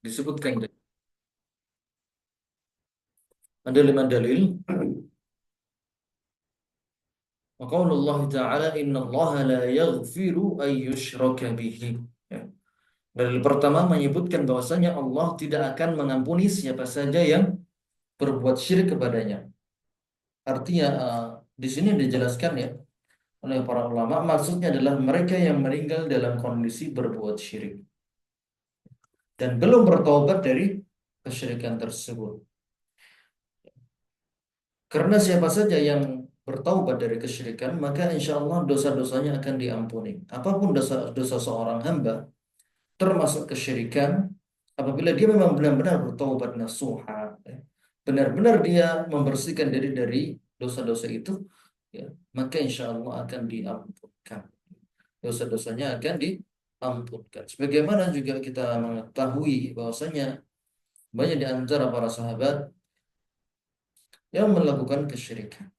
Disebutkan ada 5 dalil. Qaulullah Ta'ala innallaha la yaghfiru an yushraka bihi. Ya. Dalil pertama menyebutkan bahwasanya Allah tidak akan mengampuni siapa saja yang berbuat syirik kepadanya. Artinya di sini dijelaskan ya oleh para ulama, maksudnya adalah mereka yang meninggal dalam kondisi berbuat syirik dan belum bertaubat dari kesyirikan tersebut. Karena siapa saja yang bertaubat dari kesyirikan, maka insya Allah dosa-dosanya akan diampuni. Apapun dosa-dosa seorang hamba, termasuk kesyirikan, apabila dia memang benar-benar bertaubat nasuha, ya, benar-benar dia membersihkan diri dari dosa-dosa itu, ya, maka insya Allah akan diampunkan. Dosa-dosanya akan diampunkan. Sebagaimana juga kita mengetahui bahwasanya banyak di antara para sahabat yang melakukan kesyirikan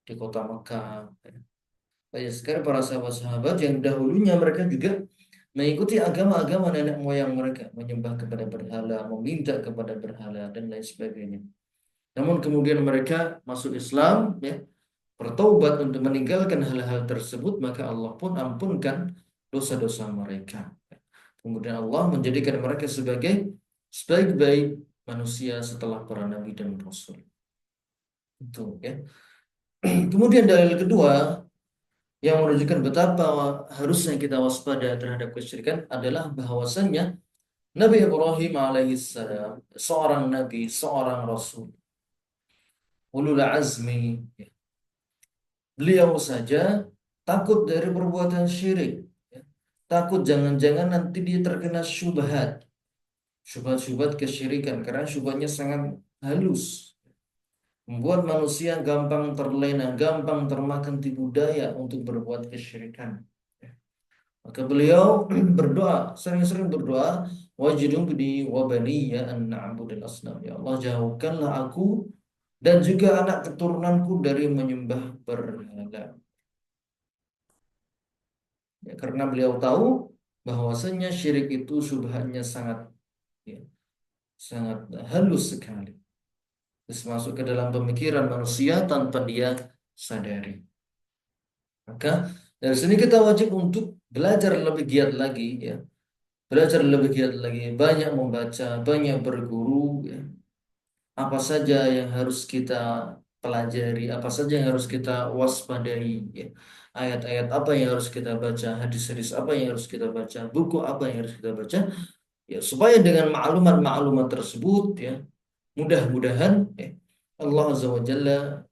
di kota Mekah. Banyak sekali para sahabat-sahabat yang dahulunya mereka juga mengikuti agama-agama nenek moyang mereka, menyembah kepada berhala, meminta kepada berhala dan lain sebagainya. Namun kemudian mereka masuk Islam, ya, bertaubat untuk meninggalkan hal-hal tersebut, maka Allah pun ampunkan dosa-dosa mereka. Kemudian Allah menjadikan mereka sebagai sebaik-baik manusia setelah para nabi dan rasul. Itu ya. Kemudian dalil kedua yang menunjukkan betapa harusnya kita waspada terhadap kesyirikan adalah bahwasannya Nabi Ibrahim alaihissalam seorang nabi, seorang rasul, ulul azmi, ya. Beliau saja takut dari perbuatan syirik, ya. Takut jangan-jangan nanti dia terkena syubhat, syubhat-syubhat kesyirikan karena syubhatnya sangat halus, membuat manusia gampang terlena, gampang termakan tipu daya untuk berbuat kesyirikan. Maka beliau berdoa, sering-sering berdoa, wajnubni wa baniya an na'budal asnam. Ya Allah, jauhkanlah aku dan juga anak keturunanku dari menyembah berhala. Ya, karena beliau tahu bahwasanya syirik itu subhannya sangat, ya, sangat halus sekali. Terus masuk ke dalam pemikiran manusia tanpa dia sadari. Maka dari sini kita wajib untuk belajar lebih giat lagi, ya, belajar lebih giat lagi, banyak membaca, banyak berguru, ya. Apa saja yang harus kita pelajari, apa saja yang harus kita waspadai, ya. Ayat-ayat apa yang harus kita baca, hadis-hadis apa yang harus kita baca, buku apa yang harus kita baca, ya, supaya dengan maklumat-maklumat tersebut, ya, mudah-mudahan, ya, Allah Azza wa Jalla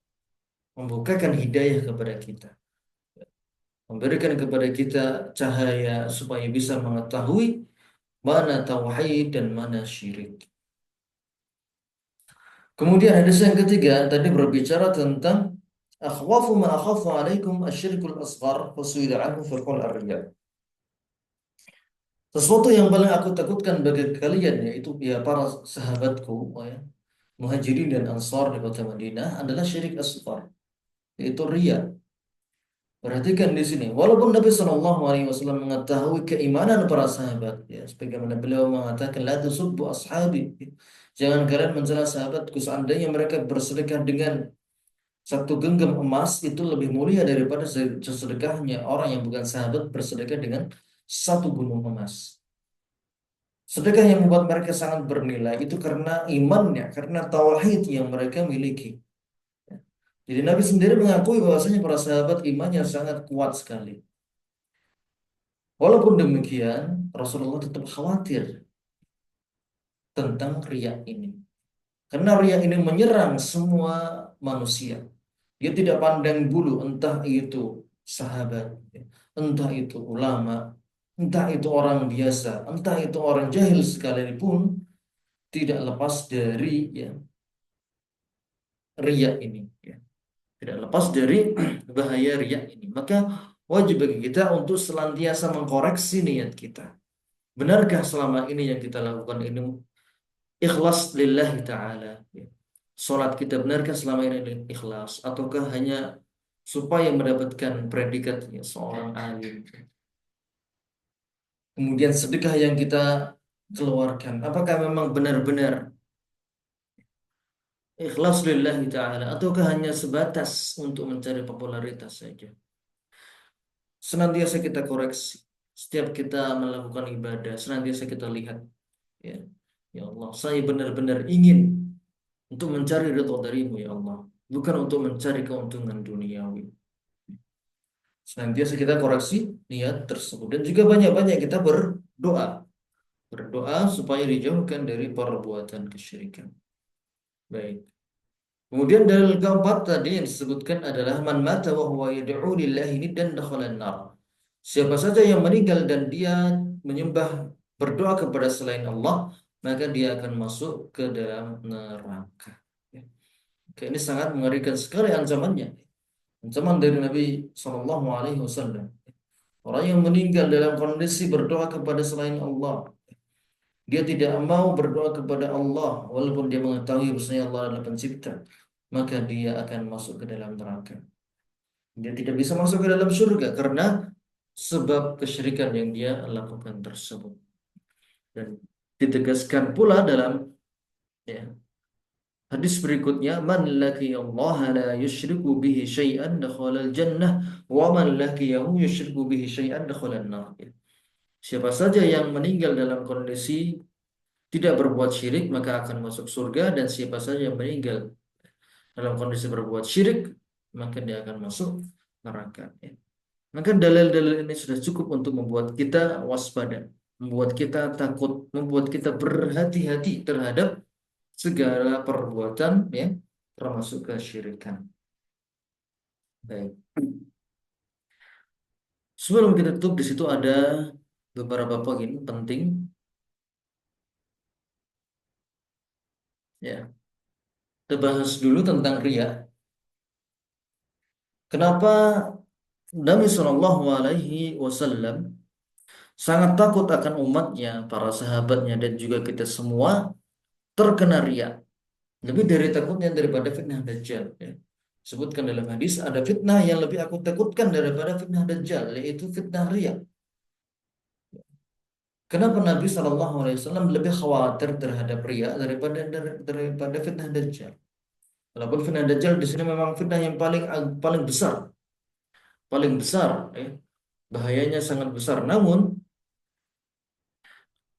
membukakan hidayah kepada kita, memberikan kepada kita cahaya supaya bisa mengetahui mana tauhid dan mana syirik. Kemudian hadis yang ketiga tadi berbicara tentang akhwafu ma akhafu alaikum asyirkul asghar fasuila anhu faqul ar-riya. Sesuatu yang paling aku takutkan bagi kalian yaitu ya para sahabatku, ya, Muhajirin dan Ansar di kota Madinah adalah syirik asghar, yaitu riya. Perhatikan di sini, walaupun Nabi Shallallahu Alaihi Wasallam mengetahui keimanan para sahabat, ya, sebagaimana beliau mengatakan, la tasubbu ashabi, jangan kalian mencela sahabatku, seandainya mereka bersedekah dengan satu genggam emas itu lebih mulia daripada sedekahnya orang yang bukan sahabat bersedekah dengan satu gunung emas. Sedekah yang membuat mereka sangat bernilai itu karena imannya, karena tauhid yang mereka miliki. Jadi Nabi sendiri mengakui bahwasanya para sahabat imannya sangat kuat sekali. Walaupun demikian, Rasulullah tetap khawatir tentang riya ini. Karena riya ini menyerang semua manusia. Dia tidak pandang bulu, entah itu sahabat, entah itu ulama, entah itu orang biasa, entah itu orang jahil sekalipun, tidak lepas dari, ya, riya ini. Ya. Tidak lepas dari bahaya riya ini. Maka wajib bagi kita untuk senantiasa mengkoreksi niat kita. Benarkah selama ini yang kita lakukan ini ikhlas lillahi ta'ala? Ya. Salat kita benarkah selama ini ikhlas? Ataukah hanya supaya mendapatkan predikatnya seorang alim? Kemudian sedekah yang kita keluarkan? Apakah memang benar-benar ikhlas lillahi ta'ala ataukah hanya sebatas untuk mencari popularitas saja? Senantiasa kita koreksi. Setiap kita melakukan ibadah, senantiasa kita lihat, ya, ya Allah, saya benar-benar ingin untuk mencari ridho darimu ya Allah, bukan untuk mencari keuntungan duniawi. Senantiasa kita koreksi niat tersebut dan juga banyak-banyak kita berdoa, berdoa supaya dijauhkan dari perbuatan kesyirikan. Baik. Kemudian dalil keempat tadi yang disebutkan adalah man mata wa huwa yad'u lillahi niddan dakhalan nar. Siapa saja yang meninggal dan dia menyembah berdoa kepada selain Allah, maka dia akan masuk ke dalam neraka. Ya. Oke, ini sangat mengerikan sekali ancamannya. Ancaman dari Nabi Shallallahu Alaihi Wasallam. Orang yang meninggal dalam kondisi berdoa kepada selain Allah, dia tidak mau berdoa kepada Allah, walaupun dia mengetahui bahwasanya Allah adalah pencipta, maka dia akan masuk ke dalam neraka. Dia tidak bisa masuk ke dalam surga karena sebab kesyirikan yang dia lakukan tersebut. Dan ditegaskan pula dalam, ya, hadis berikutnya, man laqiyallaha la yusyriku bihi syai'an dakhalal jannah wa man laqiyahu yusyriku bihi syai'an dakhalan nar. Siapa saja yang meninggal dalam kondisi tidak berbuat syirik maka akan masuk surga, dan siapa saja yang meninggal dalam kondisi berbuat syirik maka dia akan masuk neraka. Ya. Maka dalil-dalil ini sudah cukup untuk membuat kita waspada, membuat kita takut, membuat kita berhati-hati terhadap segala perbuatan, ya, termasuk kesyirikan. Baik. Sebelum kita tutup, di situ ada beberapa poin penting, ya. Kita bahas dulu tentang riya. Kenapa Nabi Shallallahu Alaihi Wasallam sangat takut akan umatnya, para sahabatnya, dan juga kita semua terkena riya. Lebih dari takutnya daripada fitnah Dajjal. Ya. Sebutkan dalam hadis, ada fitnah yang lebih aku takutkan daripada fitnah Dajjal, yaitu fitnah riya. Kenapa Nabi Shallallahu Alaihi Wasallam lebih khawatir terhadap riya daripada fitnah Dajjal? Walaupun fitnah Dajjal di sini memang fitnah yang paling besar, paling besar, ya. Bahayanya sangat besar. Namun,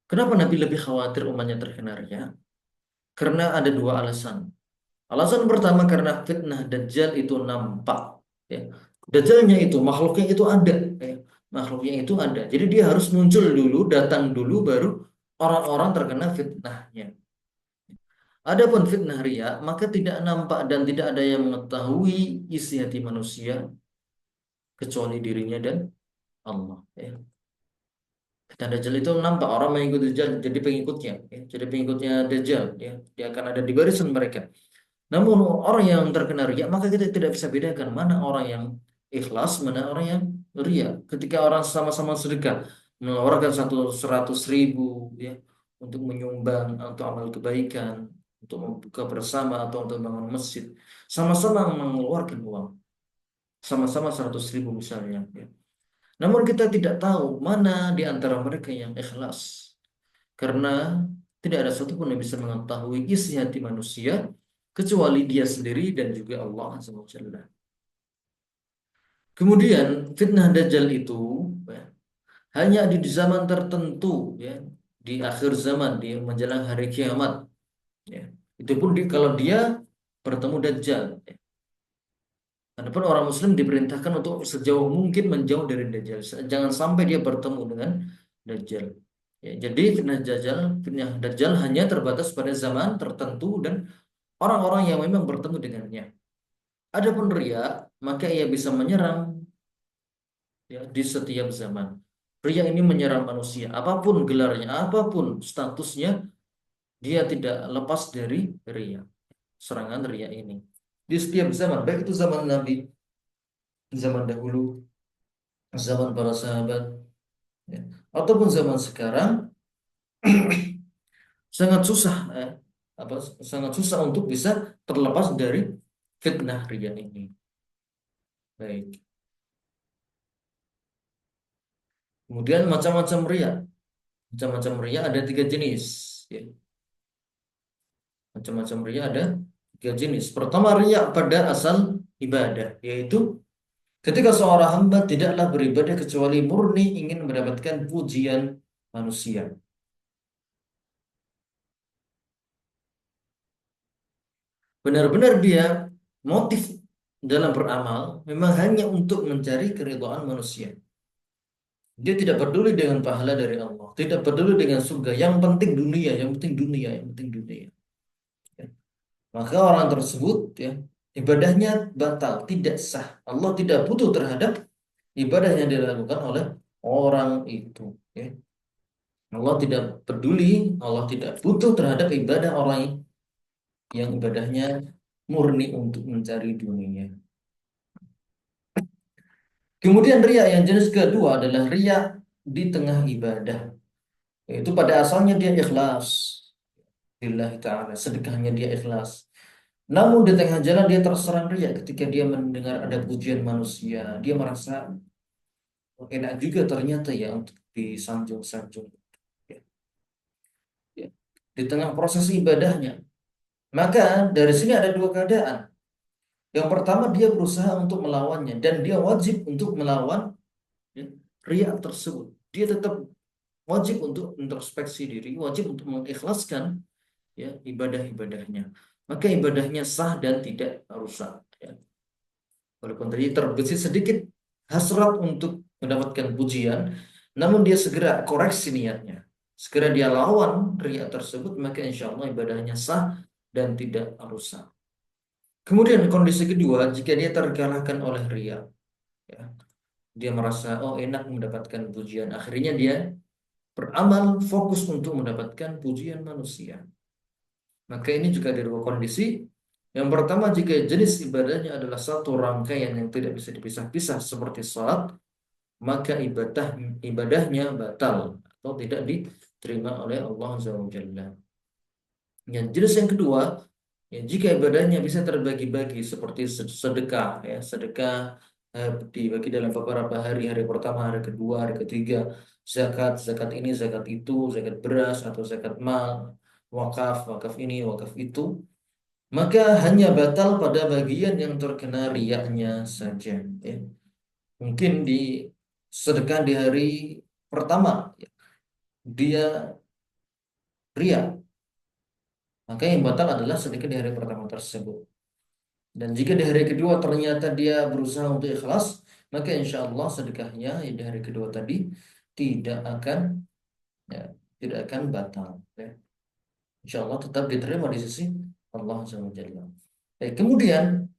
kenapa Nabi lebih khawatir umatnya terkena riya? Karena ada dua alasan. Alasan pertama karena fitnah Dajjal itu nampak. Ya. Dajjalnya itu, makhluknya itu ada. Ya. Makhluknya itu ada. Jadi dia harus muncul dulu, datang dulu, baru orang-orang terkena fitnahnya. Adapun fitnah riya, maka tidak nampak dan tidak ada yang mengetahui isi hati manusia kecuali dirinya dan Allah. Ya. Fitnah Dajjal itu nampak orang mengikuti Dajjal jadi pengikutnya, ya. Jadi pengikutnya Dajjal, ya. Dia akan ada di barisan mereka. Namun orang yang terkena riya, maka kita tidak bisa bedakan mana orang yang ikhlas, mana orang yang riya. Ketika orang sama-sama sedekah, mengeluarkan 100.000, ya, untuk menyumbang atau amal kebaikan, untuk membuka bersama atau untuk bangun masjid, sama-sama mengeluarkan uang, sama-sama 100.000 misalnya. Ya. Namun kita tidak tahu mana di antara mereka yang ikhlas, karena tidak ada satupun yang bisa mengetahui isi hati manusia kecuali dia sendiri dan juga Allah Azza wa Jalla. Kemudian fitnah Dajjal itu, ya, hanya di zaman tertentu, ya, di akhir zaman, di menjelang hari kiamat. Ya. Itu pun kalau dia bertemu Dajjal. Ya. Adapun orang Muslim diperintahkan untuk sejauh mungkin menjauh dari Dajjal, jangan sampai dia bertemu dengan Dajjal. Ya, jadi fitnah Dajjal hanya terbatas pada zaman tertentu dan orang-orang yang memang bertemu dengannya. Adapun riya, maka ia bisa menyerang, ya, di setiap zaman. Riya ini menyerang manusia, apapun gelarnya, apapun statusnya, dia tidak lepas dari riya. Serangan riya ini di setiap zaman, baik itu zaman Nabi, zaman dahulu, zaman para sahabat, ya, ataupun zaman sekarang, sangat susah, apa sangat susah untuk bisa terlepas dari fitnah riya ini. Baik. Kemudian macam-macam riya. Macam-macam riya ada tiga jenis. Ya. Macam-macam riya ada tiga jenis. Pertama riya pada asal ibadah, yaitu ketika seorang hamba tidaklah beribadah kecuali murni ingin mendapatkan pujian manusia. Benar-benar dia motif dalam beramal memang hanya untuk mencari keridhaan manusia. Dia tidak peduli dengan pahala dari Allah, tidak peduli dengan surga. Yang penting dunia, yang penting dunia, yang penting dunia. Ya. Maka orang tersebut ya ibadahnya batal, tidak sah. Allah tidak butuh terhadap ibadah yang dilakukan oleh orang itu. Ya. Allah tidak peduli, Allah tidak butuh terhadap ibadah orang yang ibadahnya murni untuk mencari dunia. Kemudian riya yang jenis kedua adalah riya di tengah ibadah. Yaitu pada asalnya dia ikhlas. Lillahi ta'ala. Sedekahnya dia ikhlas. Namun di tengah jalan dia terserang riya ketika dia mendengar ada pujian manusia. Dia merasa "Oh, enak juga ternyata ya untuk disanjung-sanjung." Ya, ya. Di tengah proses ibadahnya. Maka dari sini ada dua keadaan. Yang pertama dia berusaha untuk melawannya. Dan dia wajib untuk melawan ya, riya tersebut. Dia tetap wajib untuk introspeksi diri, wajib untuk mengikhlaskan ya ibadah-ibadahnya. Maka ibadahnya sah dan tidak rusak. Ya. Walaupun tadi terbesit sedikit hasrat untuk mendapatkan pujian, namun dia segera koreksi niatnya. Segera dia lawan riya tersebut, maka insya Allah ibadahnya sah dan tidak rusak. Kemudian kondisi kedua, jika dia terkalahkan oleh riya, ya, dia merasa oh enak mendapatkan pujian, akhirnya dia beramal fokus untuk mendapatkan pujian manusia. Maka ini juga ada dua kondisi. Yang pertama, jika jenis ibadahnya adalah satu rangkaian yang tidak bisa dipisah-pisah seperti salat, maka ibadahnya batal atau tidak diterima oleh Allah Azza wa Jalla. Yang jenis yang kedua, ya, jika ibadahnya bisa terbagi-bagi seperti sedekah, ya, sedekah dibagi dalam beberapa hari, hari pertama, hari kedua, hari ketiga, zakat, zakat ini, zakat itu, zakat beras atau zakat mal, wakaf, wakaf ini, wakaf itu, maka hanya batal pada bagian yang terkena riyaknya saja. Ya. Mungkin di sedekah di hari pertama, ya, dia riya, maka yang batal adalah sedekah di hari pertama tersebut. Dan jika di hari kedua ternyata dia berusaha untuk ikhlas, maka insya Allah sedekahnya di hari kedua tadi tidak akan ya, tidak akan batal. Ya. Insya Allah tetap diterima di sisi Allah Subhanahu wa Taala. Kemudian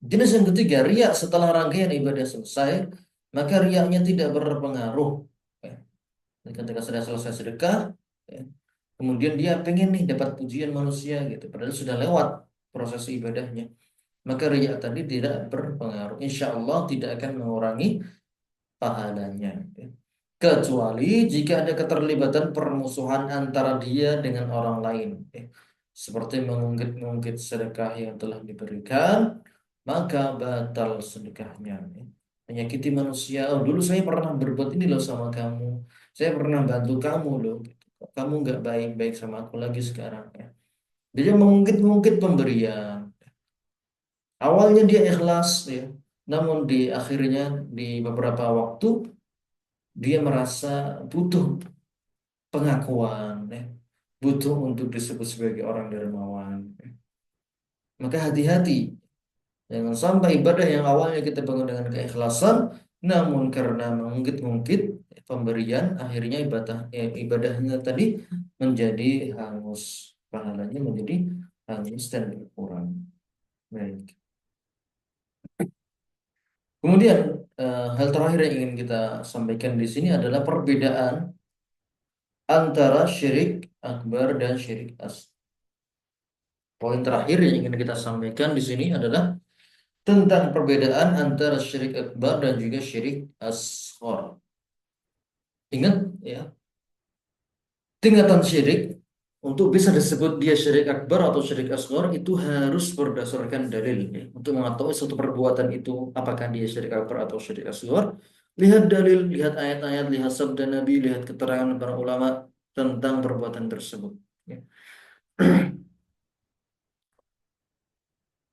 jenis yang ketiga, riya setelah rangkaian ibadah selesai, maka riyanya tidak berpengaruh. Ya. Ketika sudah selesai sedekah, ya, kemudian dia pengen nih dapat pujian manusia gitu, padahal sudah lewat proses ibadahnya. Maka riya tadi tidak berpengaruh. Insya Allah tidak akan mengurangi pahalanya. Ya. Kecuali jika ada keterlibatan permusuhan antara dia dengan orang lain. Ya. Seperti mengungkit-ungkit sedekah yang telah diberikan, maka batal sedekahnya. Ya. Menyakiti manusia. Oh, dulu saya pernah berbuat ini loh sama kamu. Saya pernah bantu kamu loh. Kamu nggak baik-baik sama aku lagi sekarang. Ya. Dia mengungkit-ungkit pemberian. Awalnya dia ikhlas, ya. Namun di akhirnya di beberapa waktu dia merasa butuh pengakuan, ya. Butuh untuk disebut sebagai orang dermawan. Ya. Maka hati-hati, jangan sampai ibadah yang awalnya kita bangun dengan keikhlasan, namun karena mengungkit-ungkit pemberian, akhirnya ibadahnya tadi menjadi hangus, pahalanya menjadi hangus dan berkurang. Baik. Kemudian hal terakhir yang ingin kita sampaikan di sini adalah perbedaan antara syirik akbar dan syirik asghar. Poin terakhir yang ingin kita sampaikan di sini adalah tentang perbedaan antara syirik akbar dan juga syirik asghar. Ingat ya, tingkatan syirik untuk bisa disebut dia syirik akbar atau syirik asghar itu harus berdasarkan dalil ya. Untuk mengetahui suatu perbuatan itu apakah dia syirik akbar atau syirik asghar, Lihat dalil, lihat ayat-ayat, lihat sabda Nabi, lihat keterangan para ulama tentang perbuatan tersebut. Ya.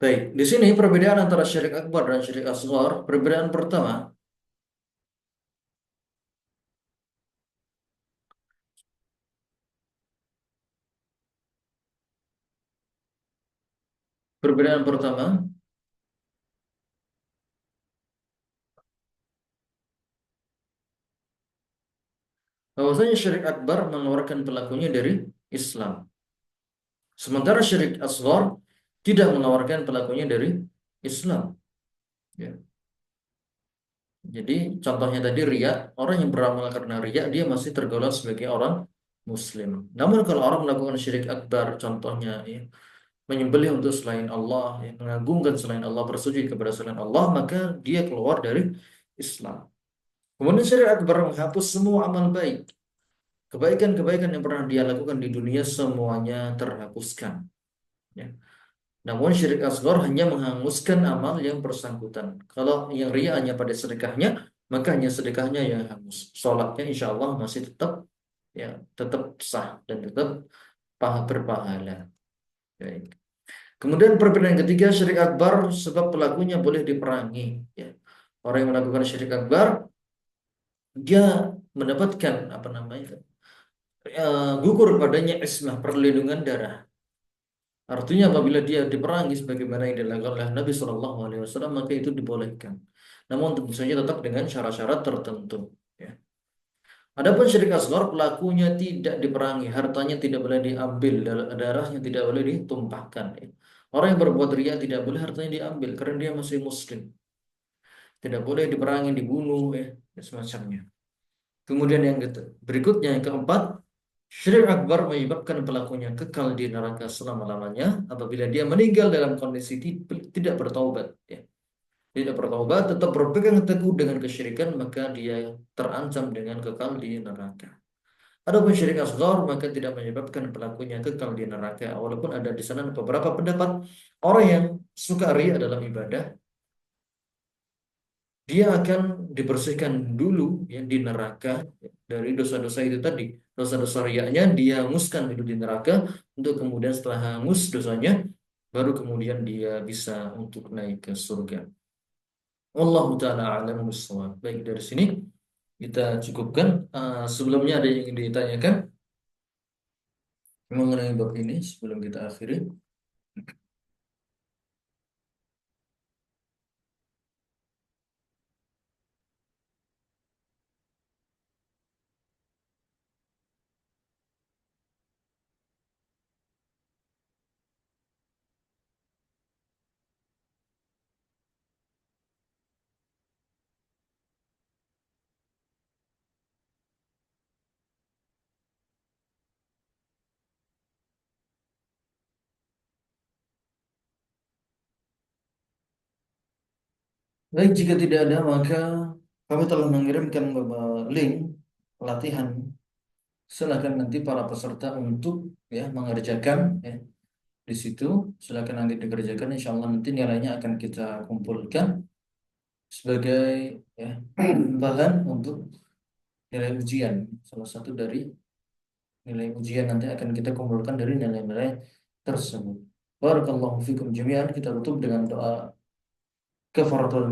Baik, di sini perbedaan antara syirik akbar dan syirik asghar. Perbedaan pertama, perbedaan pertama, bahwasanya syirik akbar mengeluarkan pelakunya dari Islam. Sementara syirik asghar tidak mengeluarkan pelakunya dari Islam. Ya. Jadi contohnya tadi riya, orang yang beramal karena riya dia masih tergolong sebagai orang Muslim. Namun kalau orang melakukan syirik akbar, contohnya ya, menyembelih untuk selain Allah, ya, mengagungkan selain Allah, bersujud kepada selain Allah, maka dia keluar dari Islam. Kemudian syirik akbar menghapus semua amal baik. Kebaikan-kebaikan yang pernah dia lakukan di dunia semuanya terhapuskan. Ya. Namun syirik asghar hanya menghanguskan amal yang bersangkutan. Kalau yang ria hanya pada sedekahnya, maka hanya sedekahnya yang hangus. Sholatnya insya Allah masih tetap ya tetap sah dan tetap berpahala. Baik. Kemudian perbedaan ketiga syirik akbar sebab pelakunya boleh diperangi. Ya. Orang yang melakukan syirik akbar dia mendapatkan apa namanya gugur padanya ismah perlindungan darah. Artinya apabila dia diperangi sebagaimana yang dilakukan oleh Nabi Shallallahu Alaihi Wasallam maka itu dibolehkan. Namun tentu saja tetap dengan syarat-syarat tertentu. Ya. Adapun syirik asghar pelakunya tidak diperangi, hartanya tidak boleh diambil, darahnya tidak boleh ditumpahkan. Ya. Orang yang berbuat riya tidak boleh hartanya diambil karena dia masih muslim. Tidak boleh diperangi, dibunuh, ya semacamnya. Kemudian yang berikutnya yang keempat, syirik akbar menyebabkan pelakunya kekal di neraka selama-lamanya apabila dia meninggal dalam kondisi tidak bertaubat. Ya. Tidak bertaubat, tetap berpegang teguh dengan kesyirikan, maka dia terancam dengan kekal di neraka. Adapun syirik asghar maka tidak menyebabkan pelakunya kekal di neraka. Walaupun ada di sana beberapa pendapat orang yang suka ria dalam ibadah, dia akan dibersihkan dulu ya di neraka dari dosa-dosa itu tadi. Dosa-dosa riaknya dia hanguskan dulu di neraka untuk kemudian setelah hangus dosanya baru kemudian dia bisa untuk naik ke surga. Wallahu taala a'lam bissawab. Baik dari sini kita cukupkan. Sebelumnya ada yang ingin ditanyakan mengenai bab ini sebelum kita akhiri. Baik, jika tidak ada maka kami telah mengirimkan beberapa link pelatihan. Silakan nanti para peserta untuk ya mengerjakan ya di situ. Silakan nanti dikerjakan. Insya Allah nanti nilainya akan kita kumpulkan sebagai ya bahan untuk nilai ujian. Salah satu dari nilai ujian nanti akan kita kumpulkan dari nilai-nilai tersebut. Barakallahu fikum jami'an. Kita tutup dengan doa kafaratul